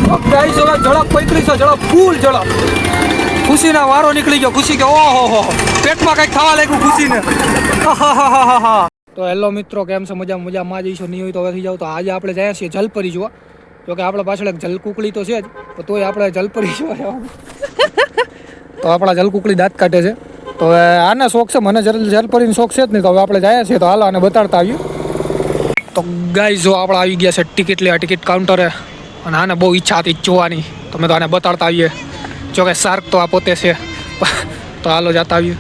Guys હવે ઝડપ 3500 ઝડપ ફૂલ ઝડપ. ખુશીના વારો નીકળી ગયો. ખુશી કે ઓહો પેટમાં કંઈક ખાવા લાગ્યું ખુશીને. તો હેલો મિત્રો, કેમ છો? મજામાં જઈશું. નહીં હોય તો હવે થઈ જાવ. તો આજે આપણે જાય છીએ જલપરી જોવા. જો કે આપણા પાછળ એક જલકુકડી તો છે જ, તો તોય આપણે જલપરી જોવા જવાનું. તો આપણા જલકુકડી દાંત કાઢે છે. તો હવે આને શોખ છે, મને જલપરીનો શોખ છે જ નહીં. તો હવે આપણે જાય છીએ. તો હાલો આને બતાડતા આવ્યું. તો ગાઈસ જો આપણે આવી ગયા છે ટિકિટ લેવા, ટિકિટ કાઉન્ટરે. અને આને બહુ ઈચ્છા હતી જોવાની, તો મેં તો આને બતાડતા આવીએ. જો કે શાર્ક તો આ પોતે છે. તો હાલો જતા આવીએ.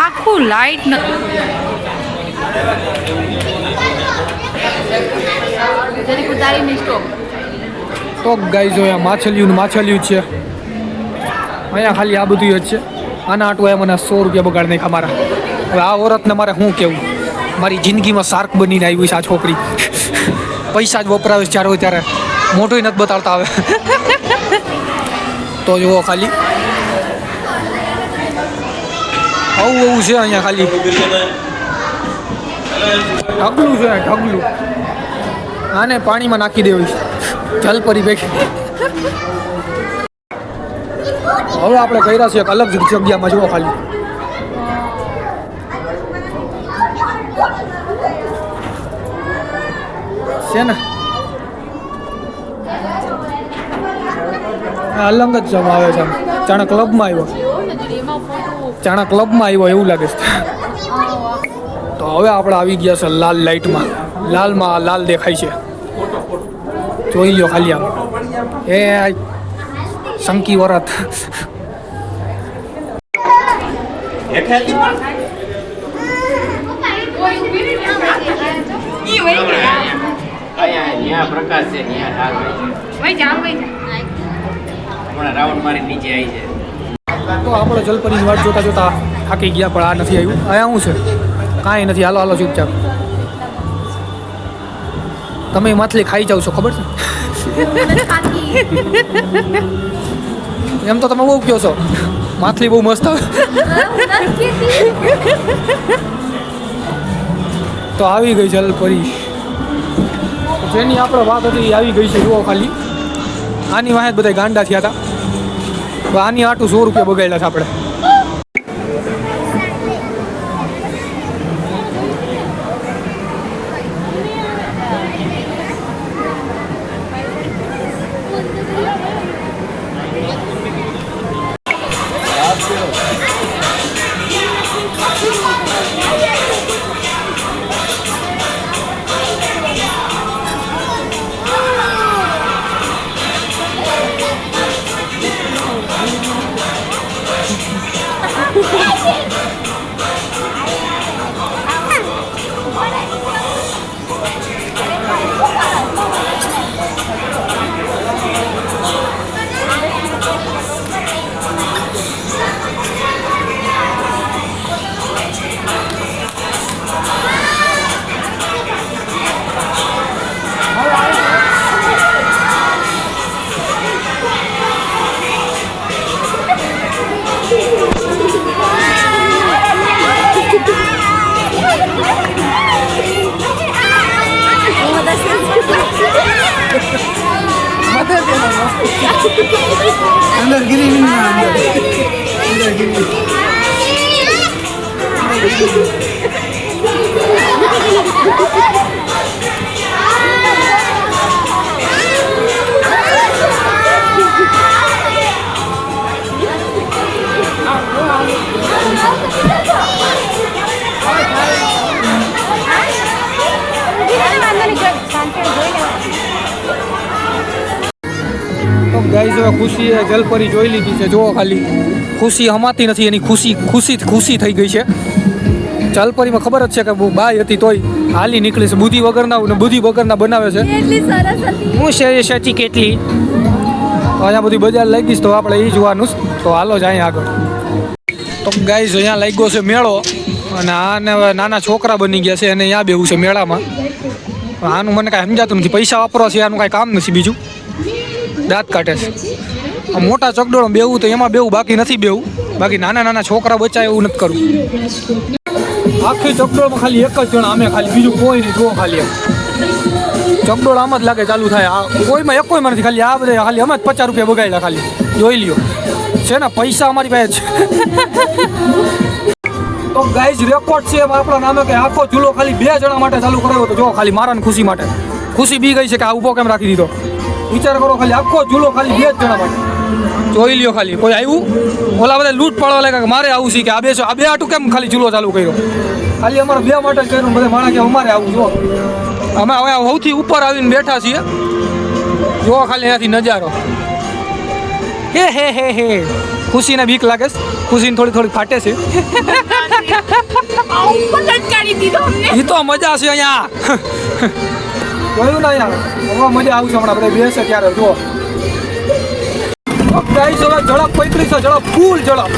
આખું લાઈટ તો ગાઈસ જો અહીંયા માછલીયું છે. અહીંયા ખાલી આ બધું જ છે. આના આટલું મને 100 રૂપિયા બગાડ નાખ્યા મારા. હવે આ ઓરતને મારે શું કહેવું? મારી જિંદગીમાં શાર્ક બનીને આવી છે આ છોકરી. પૈસા જ વપરાવે છે જ્યારે હોય ત્યારે, મોઢું નથી બતાડતા આવે. તો જુઓ ખાલી આવું છે અહીંયા. ખાલી ઢગલું છે, ઢગલું. આને પાણીમાં નાખી દેવું છે જલપરી ભેગી. હવે આપણે કર્યા છીએ એક અલગ જગ્યામાં. જુઓ ખાલી છે ને અલગ જ જમા આવે છે. જાણે ક્લબમાં આવ્યો એવું લાગે છે. તો હવે આપણે આવી ગયા છે લાલ લાઈટમાં. લાલ દેખાય છે. જોઈ લો ખાલી આમ એ શંકી વરત. તો આપણે જલપરીની વાટ જોતા થાકી ગયા, પણ આ નથી આવ્યું. અહીંયા શું છે? કાંઈ નથી. હાલો ચૂપચાપ. તમે માછલી ખાઈ જાવ છો, ખબર છે? એમ તો તમે બહુ કહો છો માછલી બહુ મસ્ત આવે. તો આવી ગઈ જલપરી. જેની આપણે વાત હતી આવી ગઈ છે. જુઓ ખાલી આની વાહે બધા ગાંડા થયા હતા. આની આટું 100 રૂપિયા બગાડ્યા છે આપણે. अंदर गिरी अंदर गिरी. તો ગાઈસ હવે ખુશીએ જલપરી જોઈ લીધી છે. જુઓ ખાલી ખુશી હમાતી નથી. એની ખુશી થઈ ગઈ છે. જલપરીમાં ખબર જ છે કે બહુ બાઈ હતી તોય હાલી નીકળી છે. બુદ્ધિ વગરના બનાવે છે. હું છે સાચી કેટલી અહીંયા બધી બજાર લાગીશ તો આપણે એ જોવાનું. તો હાલો જ અહીંયા આગળ. તો ગાઈસ અહીંયા લાગ્યો છે મેળો અને આને હવે નાના છોકરા બની ગયા છે અને અહીંયા બેવું છે મેળામાં. આનું મને કાંઈ સમજાતું નથી. પૈસા વાપરવા છે આનું કાંઈ કામ નથી. બીજું દાંત કાઢે છે. આ મોટા ચકડોળ બેવું તો એમાં બેવું, બાકી નથી બેવું. બાકી નાના નાના છોકરા બચ્ચા એવું નથી કરવું. આખી ચકડોળમાં ખાલી એક જ જણા અમે, ખાલી બીજું કોઈ નહીં. જુઓ ખાલી એમ ચકડોળ આમ જ લાગે ચાલુ થાય. આ કોઈમાં એક કોઈમાં નથી, ખાલી આ બધા ખાલી અમે જ 50 રૂપિયા બગાડ્યા. ખાલી જોઈ લ્યો છે ને, પૈસા અમારી પાસે છે. તો ગાઈઝ રેકોર્ડ છે આપણા નામે કે આખો ચૂલો ખાલી 2 જણા માટે ચાલુ કરાવ્યો હતો. જો ખાલી મારા ને ખુશી માટે. ખુશી બી ગઈ છે કે આ ઊભો કેમ રાખી દીધો. વિચાર કરો, ખાલી આખો ચૂલો ખાલી 2 જણા માટે. જોઈ લ્યો ખાલી કોઈ આવ્યું, ઓલા બધા લૂંટ પાડવા લાગ્યા કે મારે આવું છે કે આ બે આટું કેમ ખાલી ચૂલો ચાલુ કર્યો. ખાલી અમારા 2 માટે જ કર્યું. બધા માણસ કે અમારે આવું. જો અમે હવે સૌથી ઉપર આવીને બેઠા છીએ. જો ખાલી અહીંયાથી નજારો. હે હે હે હે ખુશીને બીક લાગે છે. ખુશીને થોડી ફાટે છે. એ તો મજા છે અહીંયા. જોયું ને યાર, હવે મજા આવશે હમણાં બધા બેસે ત્યારે. જો ગાઈસ હવે ઝડપ પૈતરી છે, ઝડપ ફૂલ ઝડપ.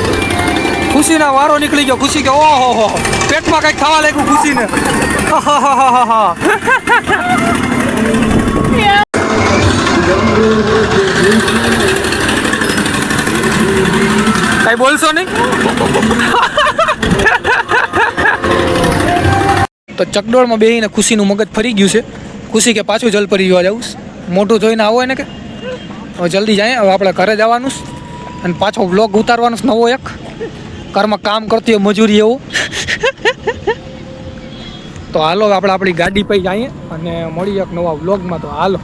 ખુશીના વારો નીકળી ગયો. ખુશી કે ઓહો હો, પેટમાં કંઈક ખાવા લાગ્યું ખુશીને. કઈ બોલશો નહીં. તો ચકડોળમાં બેહીને ખુશીનું મગજ ફરી ગયું છે. ખુશી કે પાછું જલપરી જોવા જવું. મોટું જોઈને આવો ને કે હવે જલ્દી જાય. હવે આપણે ઘરે જવાનું અને પાછો વ્લોગ ઉતારવાનો નવો એક. ઘરમાં કામ કરતી હોય મજૂરી એવું. તો હાલો આપણે આપણી ગાડી પૈ જઈએ અને મળીએ એક નવા વ્લોગમાં. તો હાલો.